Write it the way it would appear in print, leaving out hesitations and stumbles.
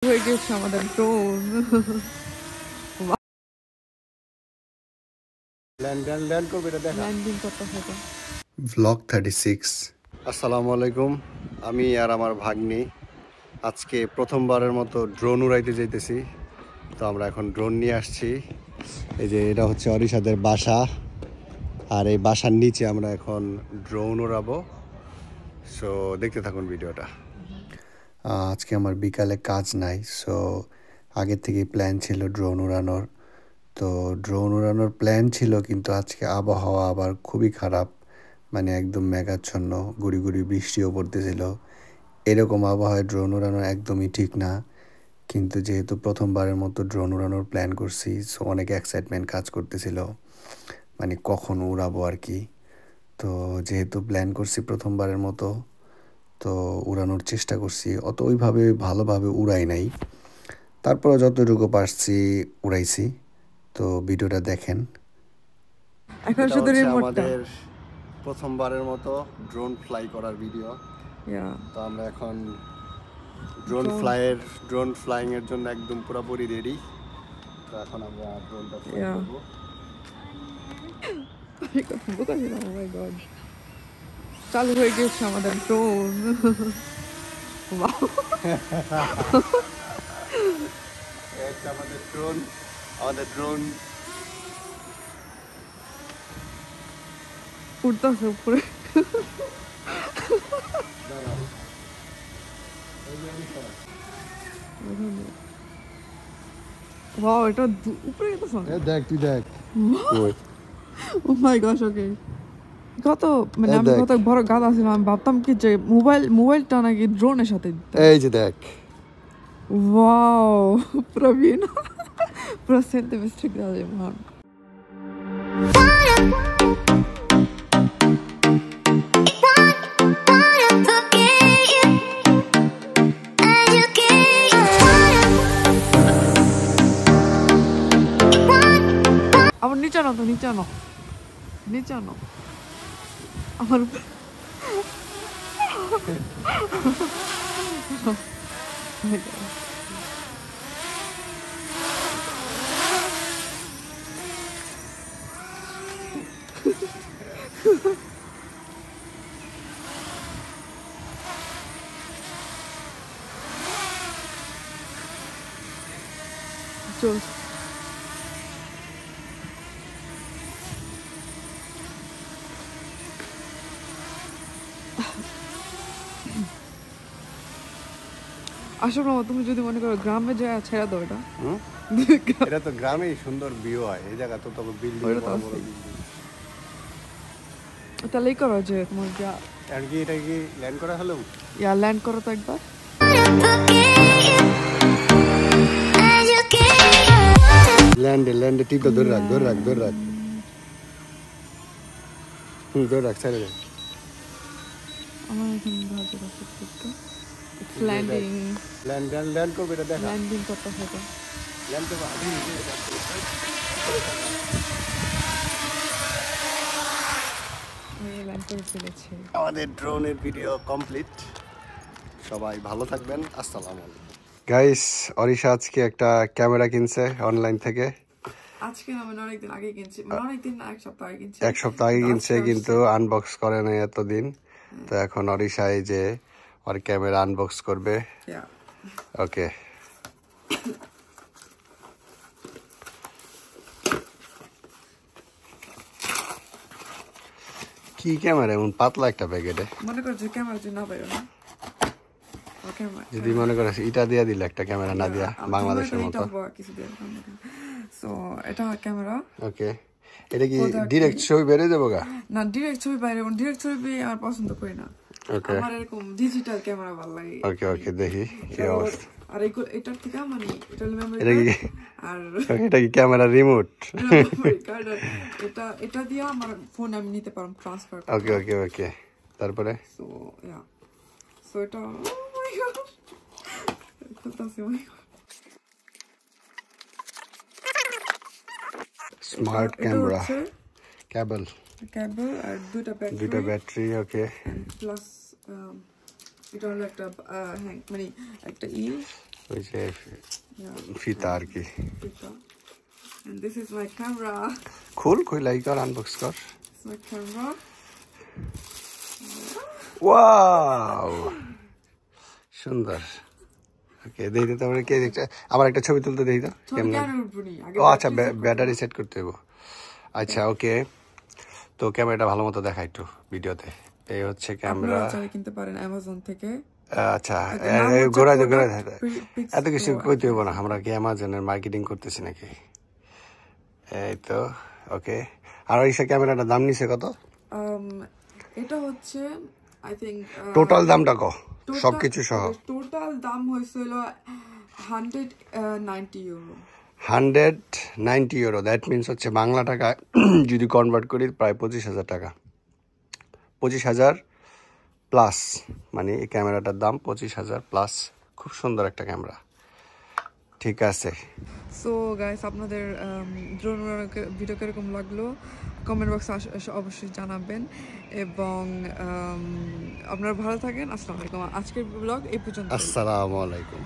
হয়ে গেছে আমাদের ড্রোন। ল্যান্ডিং করতে হবে। ব্লগ 36। আসসালামু আলাইকুম। আমি আর আমার ভাগ্নি আজকে প্রথমবারের মতো ড্রোন উড়াইতে যাইতেছি। তো আমরা এখন ড্রোন নিয়ে আসছি। এই যে এটা হচ্ছে অরিশাদের বাসা, আর এই বাসার নিচে আমরা এখন ড্রোন উড়াবো। সো দেখতে থাকুন ভিডিওটা। আজকে আমার বিকালে কাজ নাই, সো আগে থেকে প্ল্যান ছিল ড্রোন উড়ানোর। তো ড্রোন উড়ানোর প্ল্যান ছিল, কিন্তু আজকে আবহাওয়া আবার খুবই খারাপ, মানে একদম মেঘাচ্ছন্ন, গুড়ি গুড়ি বৃষ্টিও পড়তেছিল। এরকম আবহাওয়ায় ড্রোন উড়ানো একদমই ঠিক না, কিন্তু যেহেতু প্রথমবারের মতো ড্রোন উড়ানোর প্ল্যান করছি, সো অনেক এক্সাইটমেন্ট কাজ করতেছিল, মানে কখন উড়াবো আর কি। তো যেহেতু প্ল্যান করছি প্রথমবারের মতো, তো উড়ানোর চেষ্টা করছি। অত ওইভাবে ভালোভাবে উড়াই নাই, তারপরে যতটুকু পারছি উড়াইছি। তো ভিডিওটা দেখেন। এখন এটা শুধু হচ্ছে রিমোটটা। আমাদের প্রথমবারের মতো ড্রোন ফ্লাই করার ভিডিও। তো আমরা এখন ড্রোন ফ্লাইং এর জন্য একদম পুরোপুরি রেডি। তো এখন আমরা ড্রোনটা ফ্লাই করব। Oh my God. চালু হয়ে গেছে আমাদের ড্রোন। আমাদের ড্রোন উঠতেছে উপরে। ওয়াও, এটা উপরে যেতেছে না। দেখ, তুই দেখ। ও মাই গশ, ওকে। আমি দেখ, কত বড় গাধা ছিলাম, আমি ভাবতাম কি যে মোবাইলটা নাকি ড্রোনের সাথে দিতে। এই যে দেখ। ওয়াও, প্রবীণ পুরো সেন্টিমিস্টিক গাধা মহান। আমার নিচে আনো তো, নিচে আনো, নিচে আনো আমার উপর। চল। আসলে তুমি যদি মনে করো গ্রামে যায় ছেড়ে দাও এটা। এটা তো গ্রামেই সুন্দর ভিউ হয়, এই জায়গা তো তবে বিল্ডিং বড় বড় বিল্ডিং। তাহলেই করো যে তোমার যা আর কি, এটা কি ল্যান্ড করা হলো? ল্যান্ড করো তো একবার। ল্যান্ডে টিপটা ধরে রাখ। ধরে রাখ। ধরে রাখ, ছেড়ে দে। আমার এখানে ভালো আছে একটু। ল্যান্ড করবে, এটা দেখা। ল্যান্ডিং করতে হবে। ল্যান্ড করবে। আমি ল্যান্ড করে ফেলেছি। আমাদের ড্রোনের ভিডিও কমপ্লিট। সবাই ভালো থাকবেন। আসসালামু আলাইকুম। গাইস, অরিশা আজকে একটা ক্যামেরা কিনছে অনলাইন থেকে। আজকে আমি অনেকদিন আগে কিনছি, অনেকদিন না, 1 সপ্তাহ আগে কিনছি। 1 সপ্তাহ আগে কিনছে, কিন্তু আনবক্স করে নাই এতদিন। তো এখন অরিশা এই যে ওর ক্যামেরা আনবক্স করবে। ওকে। কি ক্যামেরা এমন পাতলা একটা প্যাকেটে? মনে করছে ক্যামেরা যদি না পাইও না, যদি মনে করে এটা দিয়া দিলে একটা ক্যামেরা না দিয়া, বাংলাদেশের মতো। সো এটা ক্যামেরা। ওকে। এটা কি ডাইরেক্ট ছবি বের হয়ে যাবে? না, ডাইরেক্ট ছবি বাইরে, ডাইরেক্ট ছবি আমার পছন্দ করি না। ওকে। আমার এরকম ডিজিটাল ক্যামেরা ভালো লাগে। ওকে, দেখি কি অবস্থা। আর এটার থেকে মানে এটা হলো মেমরি এটা কি? আর এটা কি ক্যামেরা রিমোট? এটা দিয়ে আমার ফোন আমি নিতে পারবো, ট্রান্সফার। ওকে। তারপরে সো এটা, ও মাই গড, খুলতাছি। স্মার্ট ক্যামেরা, কেবল আর দুটো ব্যাটারি। ওকে। প্লাস এটা হলো একটা মানে একটা ওই যে ফিতা আর কি। And this is my camera. খুল খুলাই কর, আনবক্স কর। It's my camera. ওয়াও সুন্দর। ওকে দেই তো, তারপরে কে দেখছে? আমার একটা ছবি তুলতে দেই তো কেমন। ও আচ্ছা, ব্যাটারি সেট করতে হবে। আচ্ছা ওকে, তো ক্যামেরাটা ভালো মতো দেখা একটু ভিডিওতে। এই হচ্ছে ক্যামেরা, কিনতে পারেন অ্যামাজন থেকে। আচ্ছা ঘোরা এত কিছু কইতে হইব না, আমরা কি অ্যামাজনের মার্কেটিং করতেছি নাকি? এই তো ওকে। আর ওই ক্যামেরাটার দাম নিছে কত? এটা হচ্ছে আই থিংক টোটাল দামটা কত সবকিছু সহ? টোটাল দাম হয়েছিল 190 ইউরো। 190 ইউরো, দ্যাট মিনস হচ্ছে বাংলা টাকা যদি কনভার্ট করি প্রায় 25,000 টাকা। 25,000 প্লাস, মানে এই ক্যামেরাটার দাম 25,000 প্লাস। খুব সুন্দর একটা ক্যামেরা। ঠিক আছে, সো গাইস আপনাদের ড্রোন ভিডিও কিরকম লাগলো কমেন্ট বক্সে অবশ্যই জানাবেন, এবং আপনারা ভালো থাকেন। আসসালামু আলাইকুম। আজকের ব্লগ এই পর্যন্ত। আসসালামু আলাইকুম।